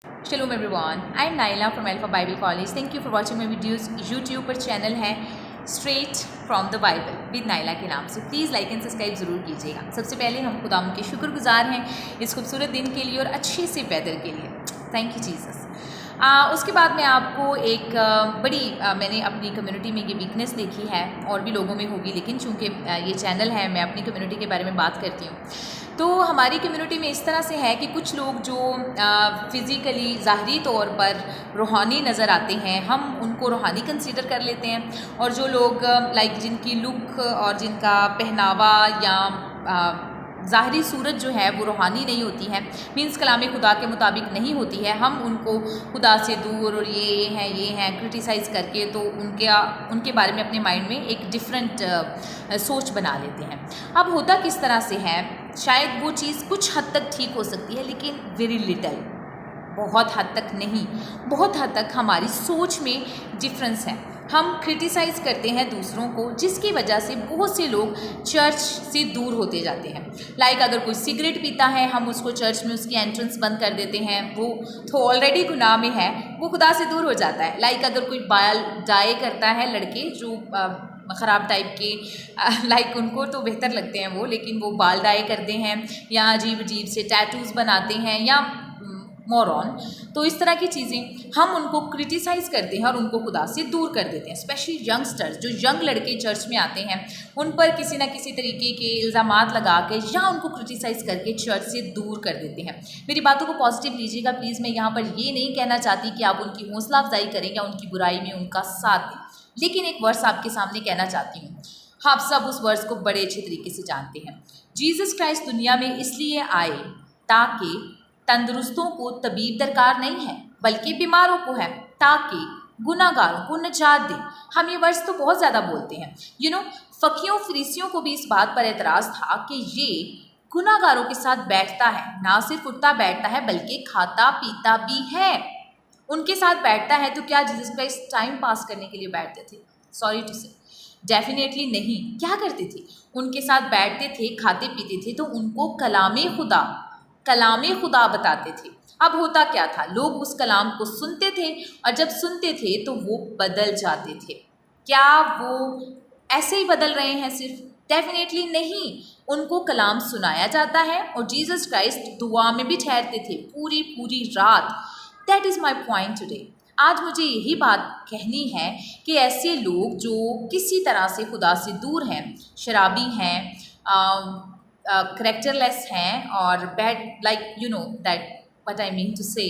Shalom everyone, I am Naila from Alpha Bible College. Thank you for watching my videos. YouTube पर channel है Straight from the Bible with Naila के नाम से. Please like and subscribe ज़रूर कीजिएगा. सबसे पहले हम खुदाम के शुक्रगुजार हैं इस खूबसूरत दिन के लिए और अच्छे से वेदर के लिए. Thank you Jesus. उसके बाद मैं आपको एक मैंने अपनी कम्युनिटी में ये वीकनेस देखी है, और भी लोगों में होगी, लेकिन चूँकि ये चैनल है, मैं अपनी कम्युनिटी के बारे में बात करती हूँ. तो हमारी कम्युनिटी में इस तरह से है कि कुछ लोग जो फ़िज़िकली ज़ाहरी तौर पर रूहानी नज़र आते हैं, हम उनको रूहानी कंसीडर कर लेते हैं, और जो लोग जिनकी लुक और जिनका पहनावा या ज़ाहरी सूरत जो है वो रूहानी नहीं होती है, मीन्स कलाम खुदा के मुताबिक नहीं होती है, हम उनको खुदा से दूर और ये हैं क्रिटिसाइज़ करके तो उनके बारे में अपने माइंड में एक डिफरेंट सोच बना लेते हैं. अब होता किस तरह से है, शायद वो चीज़ कुछ हद तक ठीक हो सकती है, लेकिन वेरी लिटल, बहुत हद तक नहीं, बहुत हद तक हमारी सोच में डिफरेंस है. हम क्रिटिसाइज़ करते हैं दूसरों को, जिसकी वजह से बहुत से लोग चर्च से दूर होते जाते हैं. अगर कोई सिगरेट पीता है, हम उसको चर्च में उसकी एंट्रेंस बंद कर देते हैं, वो तो ऑलरेडी गुनाह में है, वो खुदा से दूर हो जाता है. अगर कोई बाल डाई करता है, लड़के जो ख़राब टाइप के उनको तो बेहतर लगते हैं वो, लेकिन वो बाल डाई करते हैं या अजीब अजीब से टैटूज़ बनाते हैं या मोरॉन, तो इस तरह की चीज़ें हम उनको क्रिटिसाइज़ करते हैं और उनको खुदा से दूर कर देते हैं. स्पेशली यंगस्टर्स, जो यंग लड़के चर्च में आते हैं, उन पर किसी न किसी तरीके के इल्ज़ामात लगा के या उनको क्रिटिसाइज़ करके चर्च से दूर कर देते हैं. मेरी बातों को पॉजिटिव लीजिएगा प्लीज़. मैं यहाँ पर ये नहीं कहना चाहती कि आप उनकी हौसला अफजाई करें या उनकी बुराई में उनका साथ दें, लेकिन एक वर्स आपके सामने कहना चाहती हूँ. आप सब उस वर्स को बड़े अच्छे तरीके से जानते हैं. जीसस क्राइस्ट दुनिया में इसलिए आए ताकि तंदुरुस्तों को तबीब दरकार नहीं है, बल्कि बीमारों को है, ताकि गुनाहगारों को निजात दे. हम ये वर्स तो बहुत ज़्यादा बोलते हैं. फकीयों फरीसियों को भी इस बात पर एतराज़ था कि ये गुनाहगारों के साथ बैठता है, ना सिर्फ उठता बैठता है बल्कि खाता पीता भी है. उनके साथ बैठता है तो क्या जीसस क्राइस्ट टाइम पास करने के लिए बैठते थे? सॉरी टू से, डेफिनेटली नहीं. क्या करते थे? उनके साथ बैठते थे, खाते पीते थे, तो उनको कलाम खुदा बताते थे. अब होता क्या था, लोग उस कलाम को सुनते थे, और जब सुनते थे तो वो बदल जाते थे. क्या वो ऐसे ही बदल रहे हैं सिर्फ? डेफिनेटली नहीं. उनको कलाम सुनाया जाता है और जीसस क्राइस्ट दुआ में भी ठहरते थे पूरी पूरी रात. That is my point today. आज मुझे यही बात कहनी है कि ऐसे लोग जो किसी तरह से खुदा से दूर हैं, शराबी हैं, करेक्टरलेस हैं और bad, that what I mean to say,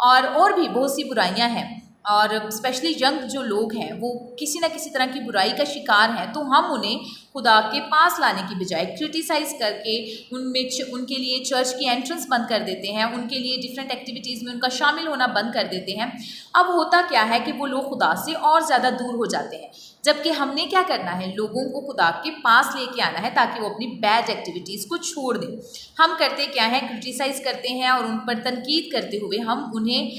और भी बहुत सी बुराइयां हैं, और स्पेशली यंग जो लोग हैं वो किसी न किसी तरह की बुराई का शिकार हैं. तो हम उन्हें खुदा के पास लाने की बजाय क्रिटिसाइज़ करके उनके लिए चर्च की एंट्रेंस बंद कर देते हैं, उनके लिए डिफरेंट एक्टिविटीज़ में उनका शामिल होना बंद कर देते हैं. अब होता क्या है कि वो लोग खुदा से और ज़्यादा दूर हो जाते हैं, जबकि हमने क्या करना है, लोगों को खुदा के पास लेके आना है ताकि वो अपनी बैड एक्टिविटीज़ को छोड़ दें. हम करते क्या है, क्रिटिसाइज़ करते हैं और उन पर तनकीद करते हुए हम उन्हें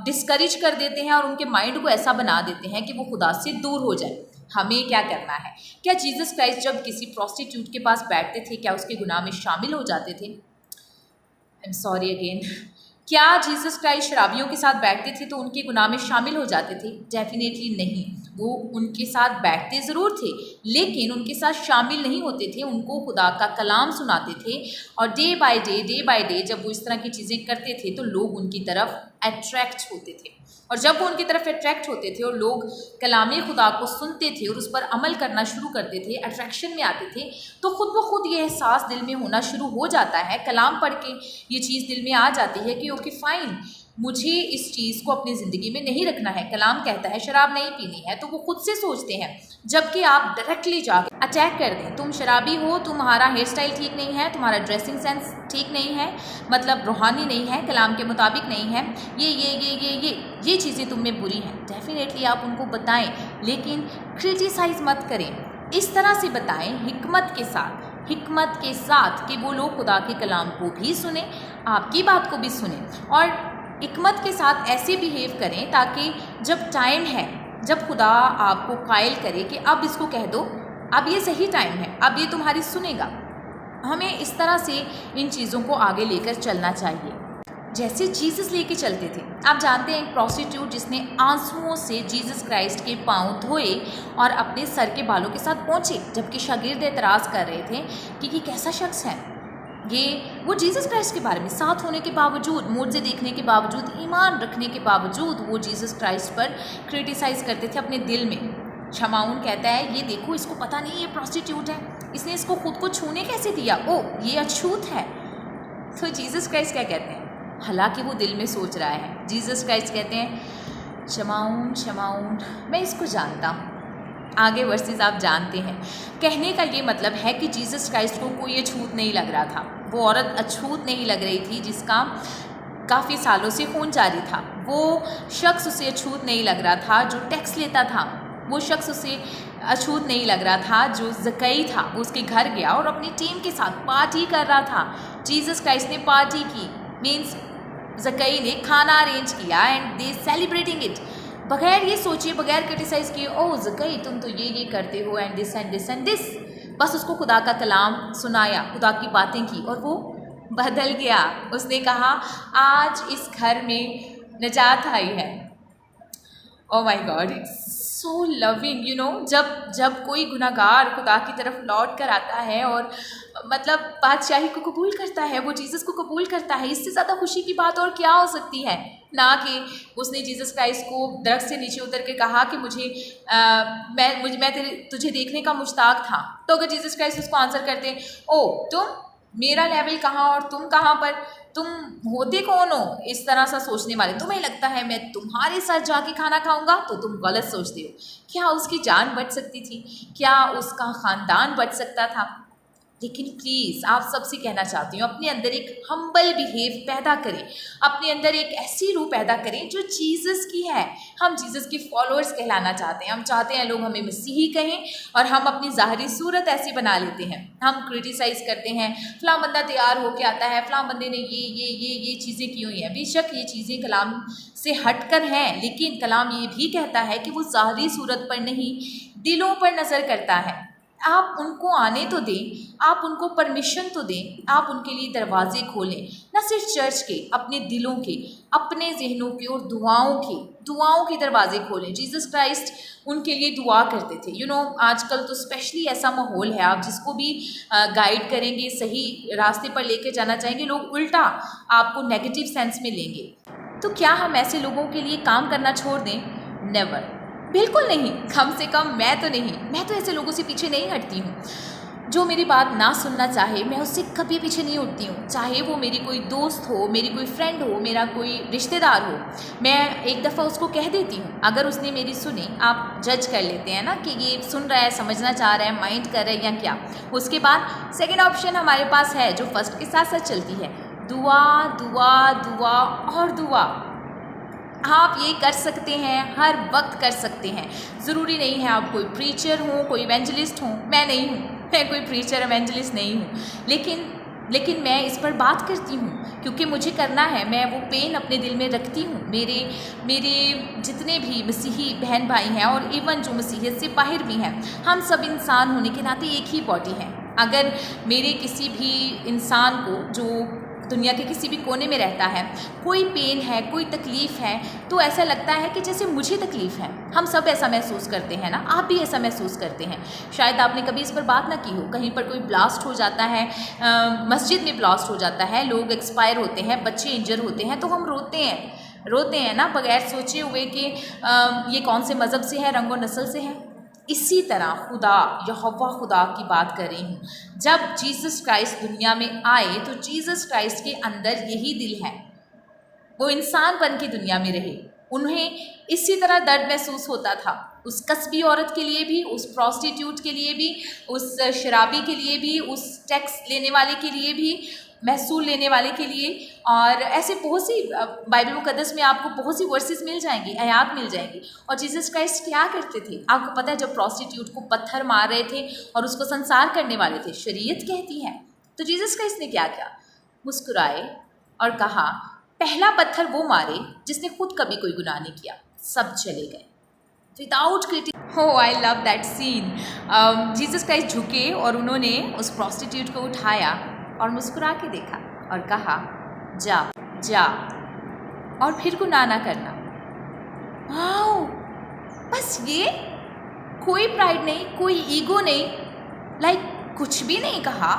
डिस्करेज कर देते हैं और उनके माइंड को ऐसा बना देते हैं कि वो खुदा से दूर हो जाए. हमें क्या करना है? क्या जीसस क्राइस्ट जब किसी प्रोस्टिट्यूट के पास बैठते थे, क्या उसके गुनाह में शामिल हो जाते थे? I am sorry again. क्या जीसस क्राइस्ट शराबियों के साथ बैठते थे तो उनके गुनाह में शामिल हो जाते थे? डेफिनेटली नहीं. वो उनके साथ बैठते ज़रूर थे, लेकिन उनके साथ शामिल नहीं होते थे. उनको खुदा का कलाम सुनाते थे, और डे बाय डे जब वो इस तरह की चीज़ें करते थे तो लोग उनकी तरफ अट्रैक्ट होते थे. और जब वो उनकी तरफ अट्रैक्ट होते थे और लोग कलाम खुदा को सुनते थे और उस पर अमल करना शुरू करते थे, अट्रैक्शन में आते थे, तो खुद ब खुद ये एहसास दिल में होना शुरू हो जाता है. कलाम पढ़ के ये चीज़ दिल में आ जाती है कि ओके फाइन, मुझे इस चीज़ को अपनी ज़िंदगी में नहीं रखना है. कलाम कहता है शराब नहीं पीनी है, तो वो खुद से सोचते हैं. जबकि आप डायरेक्टली जाकर अटैक कर दें, तुम शराबी हो, तुम्हारा हेयर स्टाइल ठीक नहीं है, तुम्हारा ड्रेसिंग सेंस ठीक नहीं है, मतलब रूहानी नहीं है, कलाम के मुताबिक नहीं है, ये चीज़ें तुम में बुरी हैं. डेफिनेटली आप उनको बताएं, लेकिन क्रिटिसाइज़ मत करें. इस तरह से बताएं हिकमत के साथ कि वो लोग खुदा के कलाम को भी सुने, आपकी बात को भी सुने, और हिकमत के साथ ऐसे बिहेव करें ताकि जब टाइम है, जब खुदा आपको कायल करे कि अब इसको कह दो, अब ये सही टाइम है, अब ये तुम्हारी सुनेगा, हमें इस तरह से इन चीज़ों को आगे लेकर चलना चाहिए. जैसे जीसस लेके चलते थे। आप जानते हैं एक प्रोस्टिट्यूट जिसने आंसुओं से जीसस क्राइस्ट के पाँव धोए और अपने सर के बालों के साथ पहुँचे, जबकि शागिर्द एतराज़ कर रहे थे कि ये कैसा शख्स है, ये वो जीसस क्राइस्ट के बारे में साथ होने के बावजूद, मुझे देखने के बावजूद, ईमान रखने के बावजूद वो जीसस क्राइस्ट पर क्रिटिसाइज़ करते थे अपने दिल में। शमाउन कहता है ये देखो, इसको पता नहीं ये प्रोस्टिट्यूट है, इसने इसको खुद को छूने कैसे दिया, ओ ये अछूत है। तो जीसस क्राइस्ट क्या कहते हैं, हालांकि वो दिल में सोच रहा है, जीसस क्राइस्ट कहते हैं शमाउन शमाउन मैं इसको जानता हूँ। आगे वर्सेस आप जानते हैं। कहने का ये मतलब है कि जीसस क्राइस्ट को कोई अछूत नहीं लग रहा था, वो औरत अछूत नहीं लग रही थी जिसका काफ़ी सालों से खून जारी था, वो शख्स उसे अछूत नहीं लग रहा था जो टैक्स लेता था, वो शख्स उसे अछूत नहीं लग रहा था जो ज़कई था, वो उसके घर गया और अपनी टीम के साथ पार्टी कर रहा था। जीसस क्राइस्ट ने पार्टी की, मीन्स ज़कई ने खाना अरेंज किया एंड दे सेलिब्रेटिंग इट, बगैर ये सोचिए, बगैर क्रिटिसाइज़ किए, ओ ज़कई तुम तो ये करते हो and this and this and this. बस उसको खुदा का कलाम सुनाया, खुदा की बातें की और वो बदल गया। उसने कहा आज इस घर में निजात आई है। Oh my God, it's so loving, you know, जब कोई गुनाहगार खुदा की तरफ लौट कर आता है और मतलब बादशाही को कबूल करता है, वो जीसस को कबूल करता है, इससे ज़्यादा खुशी की बात और क्या हो सकती है। ना कि उसने जीसस क्राइस्ट को दरख्त से नीचे उतर के कहा कि मैं तुझे देखने का मुश्ताक था, तो अगर जीसस क्राइस्ट उसको आंसर करते, ओ तुम, मेरा लेवल कहाँ और तुम कहाँ पर, तुम होते कौन हो इस तरह सा सोचने वाले, तुम्हें लगता है मैं तुम्हारे साथ जाके खाना खाऊंगा, तो तुम गलत सोचते हो। क्या उसकी जान बच सकती थी, क्या उसका ख़ानदान बच सकता था? लेकिन प्लीज़ आप सबसे कहना चाहती हूँ, अपने अंदर एक हम्बल बिहेव पैदा करें, अपने अंदर एक ऐसी रूह पैदा करें जो जीसस की है। हम जीसस के फॉलोअर्स कहलाना चाहते हैं, हम चाहते हैं लोग हमें मसीही कहें और हम अपनी ज़ाहरी सूरत ऐसी बना लेते हैं। हम क्रिटिसाइज़ करते हैं, फ़लाँ बंदा तैयार होकर आता है, फ़लाँ बंदे ने ये चीज़ें की हुई हैं। बेशक ये चीज़ें कलाम से हट कर हैं, लेकिन कलाम ये भी कहता है कि वो ज़ाहरी सूरत पर नहीं, दिलों पर नज़र करता है। आप उनको आने तो दें, आप उनको परमिशन तो दें, आप उनके लिए दरवाजे खोलें, न सिर्फ चर्च के, अपने दिलों के, अपने जहनों के और दुआओं के दरवाजे खोलें। जीसस क्राइस्ट उनके लिए दुआ करते थे। यू नो, आजकल तो स्पेशली ऐसा माहौल है, आप जिसको भी गाइड करेंगे, सही रास्ते पर लेके जाना चाहेंगे, लोग उल्टा आपको नेगेटिव सेंस में लेंगे। तो क्या हम ऐसे लोगों के लिए काम करना छोड़ दें? नेवर, बिल्कुल नहीं, कम से कम मैं तो ऐसे लोगों से पीछे नहीं हटती हूँ। जो मेरी बात ना सुनना चाहे, मैं उससे कभी पीछे नहीं उठती हूँ, चाहे वो मेरी कोई दोस्त हो, मेरी कोई फ्रेंड हो, मेरा कोई रिश्तेदार हो। मैं एक दफ़ा उसको कह देती हूँ, अगर उसने मेरी सुनी, आप जज कर लेते हैं ना कि ये सुन रहा है, समझना चाह रहा है, माइंड कर रहा है या क्या। उसके बाद सेकेंड ऑप्शन हमारे पास है जो फर्स्ट के साथ साथ चलती है, दुआ दुआ दुआ और दुआ। आप ये कर सकते हैं, हर वक्त कर सकते हैं। ज़रूरी नहीं है आप कोई प्रीचर हो, कोई इवेंजलिस्ट हो। मैं नहीं हूँ, मैं कोई प्रीचर इवेंजलिस्ट नहीं हूँ, लेकिन मैं इस पर बात करती हूँ क्योंकि मुझे करना है। मैं वो पेन अपने दिल में रखती हूँ। मेरे जितने भी मसीही बहन भाई हैं और इवन जो मसीहियत से बाहर भी हैं, हम सब इंसान होने के नाते एक ही बॉडी हैं। अगर मेरे किसी भी इंसान को जो दुनिया के किसी भी कोने में रहता है, कोई पेन है, कोई तकलीफ़ है, तो ऐसा लगता है कि जैसे मुझे तकलीफ़ है। हम सब ऐसा महसूस करते हैं ना, आप भी ऐसा महसूस करते हैं। शायद आपने कभी इस पर बात ना की हो। कहीं पर कोई ब्लास्ट हो जाता है, मस्जिद में ब्लास्ट हो जाता है, लोग एक्सपायर होते हैं, बच्चे इंजर होते हैं, तो हम रोते हैं ना, बगैर सोचे हुए कि ये कौन से मज़हब से है, रंगो नस्ल से है। इसी तरह खुदा, यहोवा खुदा की बात कर रही हूँ, जब जीसस क्राइस्ट दुनिया में आए तो जीसस क्राइस्ट के अंदर यही दिल है, वो इंसान बन के दुनिया में रहे। उन्हें इसी तरह दर्द महसूस होता था, उस कस्बी औरत के लिए भी, उस प्रॉस्टिट्यूट के लिए भी, उस शराबी के लिए भी, उस टैक्स लेने वाले के लिए भी, महसूल लेने वाले के लिए। और ऐसे बहुत सी बाइबल मुकद्दस में आपको बहुत सी वर्सेस मिल जाएंगी, आयात मिल जाएंगी। और जीसस क्राइस्ट क्या करते थे आपको पता है? जब प्रॉस्टिट्यूट को पत्थर मार रहे थे और उसको संसार करने वाले थे, शरीयत कहती है, तो जीसस क्राइस्ट ने क्या किया? मुस्कुराए और कहा, पहला पत्थर वो मारे जिसने खुद कभी कोई गुनाह नहीं किया। सब चले गए विदाउट क्रिटिक। हो, I love that scene. Jesus Christ झुके और उन्होंने उस प्रॉस्टिट्यूट को उठाया और मुस्कुरा के देखा और कहा, जा, जा और फिर गुनाह ना करना। वाओ, बस ये, कोई प्राइड नहीं, कोई ईगो नहीं, लाइक कुछ भी नहीं कहा।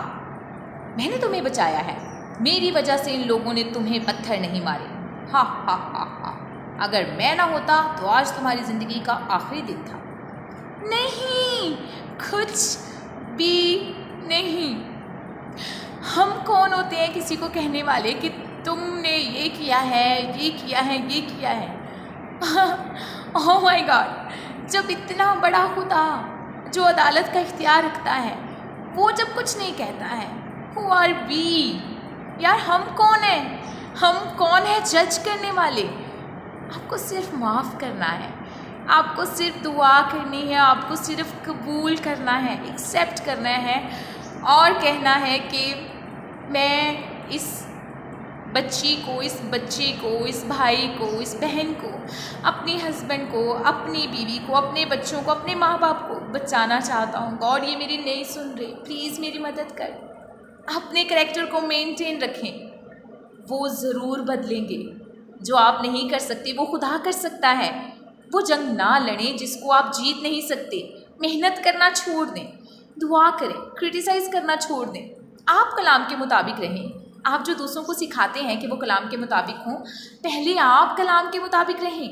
मैंने तुम्हें बचाया है, मेरी वजह से इन लोगों ने तुम्हें पत्थर नहीं मारे। हा हा हा हा, अगर मैं ना होता तो आज तुम्हारी ज़िंदगी का आखिरी दिन था। नहीं, कुछ भी नहीं। हम कौन होते हैं किसी को कहने वाले कि तुमने ये किया है, ये किया है, ये किया है। ओह माय गॉड, जब इतना बड़ा खुदा जो अदालत का इख्तियार रखता है वो जब कुछ नहीं कहता है, हु आर वी? यार हम कौन हैं? हम कौन है जज करने वाले? आपको सिर्फ माफ़ करना है, आपको सिर्फ दुआ करनी है, आपको सिर्फ कबूल करना है, एक्सेप्ट करना है और कहना है कि मैं इस बच्ची को, इस बच्चे को, इस भाई को, इस बहन को, अपने हस्बैंड को, अपनी बीवी को, अपने बच्चों को, अपने माँ बाप को बचाना चाहता हूँ। गॉड, ये मेरी नहीं सुन रहे, प्लीज़ मेरी मदद कर। अपने करैक्टर को मेंटेन रखें, वो ज़रूर बदलेंगे। जो आप नहीं कर सकते वो खुदा कर सकता है। वो जंग ना लड़ें जिसको आप जीत नहीं सकते। मेहनत करना छोड़ दें, दुआ करें, क्रिटिसाइज़ करना छोड़ दें। आप कलाम के मुताबिक रहें। आप जो दूसरों को सिखाते हैं कि वो कलाम के मुताबिक हों, पहले आप कलाम के मुताबिक रहें,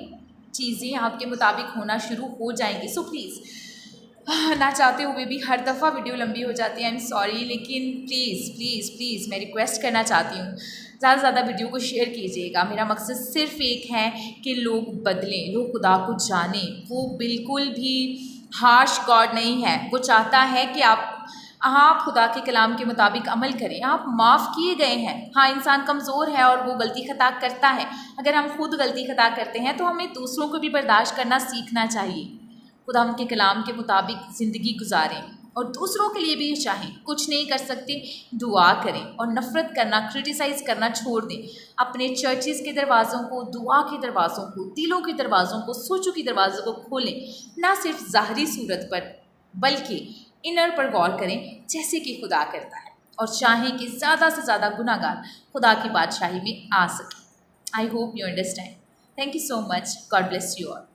चीज़ें आपके मुताबिक होना शुरू हो जाएंगी। सो प्लीज़, ना चाहते हुए भी हर दफ़ा वीडियो लंबी हो जाती है, आई एम सॉरी, लेकिन प्लीज़ प्लीज़ प्लीज़ मैं रिक्वेस्ट करना चाहती हूँ, ज़्यादा से ज़्यादा वीडियो को शेयर कीजिएगा। मेरा मकसद सिर्फ एक है कि लोग बदलें, लोग खुदा को जानें। वो बिल्कुल भी हार्श गॉड नहीं है। वो चाहता है कि आप खुदा के कलाम के मुताबिक अमल करें। आप माफ़ किए गए हैं। हाँ, इंसान कमज़ोर है और वो गलती खता करता है। अगर हम खुद गलती खता करते हैं तो हमें दूसरों को भी बर्दाश्त करना सीखना चाहिए। खुदा उनके कलाम के मुताबिक ज़िंदगी गुजारें और दूसरों के लिए भी चाहें। कुछ नहीं कर सकते, दुआ करें और नफ़रत करना, क्रिटिसाइज़ करना छोड़ दें। अपने चर्चिज़ के दरवाज़ों को, दुआ के दरवाज़ों को, दिलों के दरवाज़ों को, सोचों के दरवाज़ों को खोलें। ना सिर्फ ज़ाहरी सूरत पर बल्कि इनर पर गौर करें, जैसे कि खुदा करता है, और चाहें कि ज़्यादा से ज़्यादा गुनाहगार खुदा की बादशाही में आ सकें। I hope you understand. Thank you so much. God bless you all.